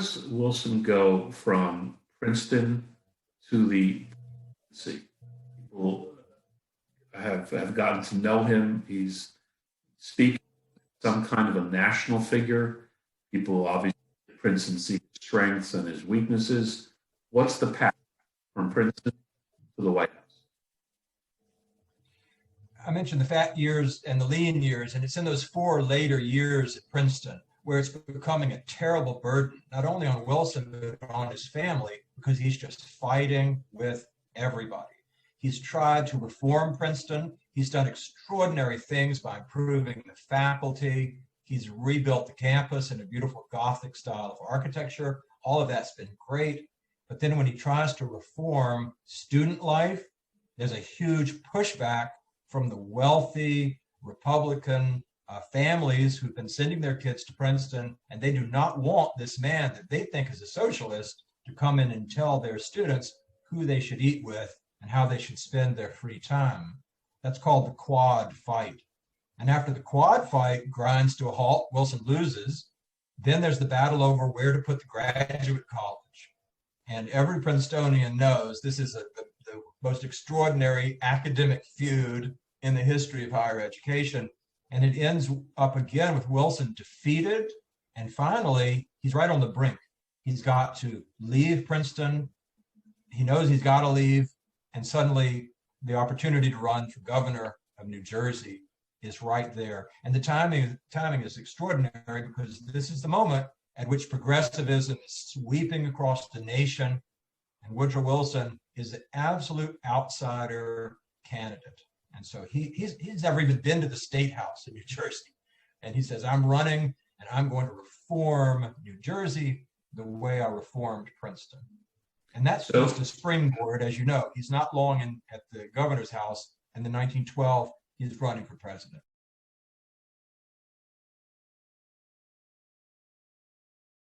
does Wilson go from Princeton to the presidency? People have gotten to know him. He's speaking some kind of a national figure. People obviously at Princeton see his strengths and his weaknesses. What's the path from Princeton to the White House? I mentioned the fat years and the lean years, and it's in those 4 later years at Princeton where it's becoming a terrible burden, not only on Wilson, but on his family, because he's just fighting with everybody. He's tried to reform Princeton. He's done extraordinary things by improving the faculty. He's rebuilt the campus in a beautiful Gothic style of architecture. All of that's been great. But then when he tries to reform student life, there's a huge pushback from the wealthy Republican families who've been sending their kids to Princeton, and they do not want this man that they think is a socialist to come in and tell their students who they should eat with and how they should spend their free time. That's called the quad fight. And after the quad fight grinds to a halt, Wilson loses. Then there's the battle over where to put the graduate college. And every Princetonian knows this is the most extraordinary academic feud in the history of higher education. And it ends up again with Wilson defeated. And finally, he's right on the brink. He's got to leave Princeton. He knows he's got to leave. And suddenly the opportunity to run for governor of New Jersey is right there. And the timing is extraordinary because this is the moment at which progressivism is sweeping across the nation. And Woodrow Wilson is an absolute outsider candidate. And so he's never even been to the State House in New Jersey. And he says, I'm running and I'm going to reform New Jersey the way I reformed Princeton. And that's just a springboard, as you know. He's not long at the governor's house. And in 1912, he's running for president.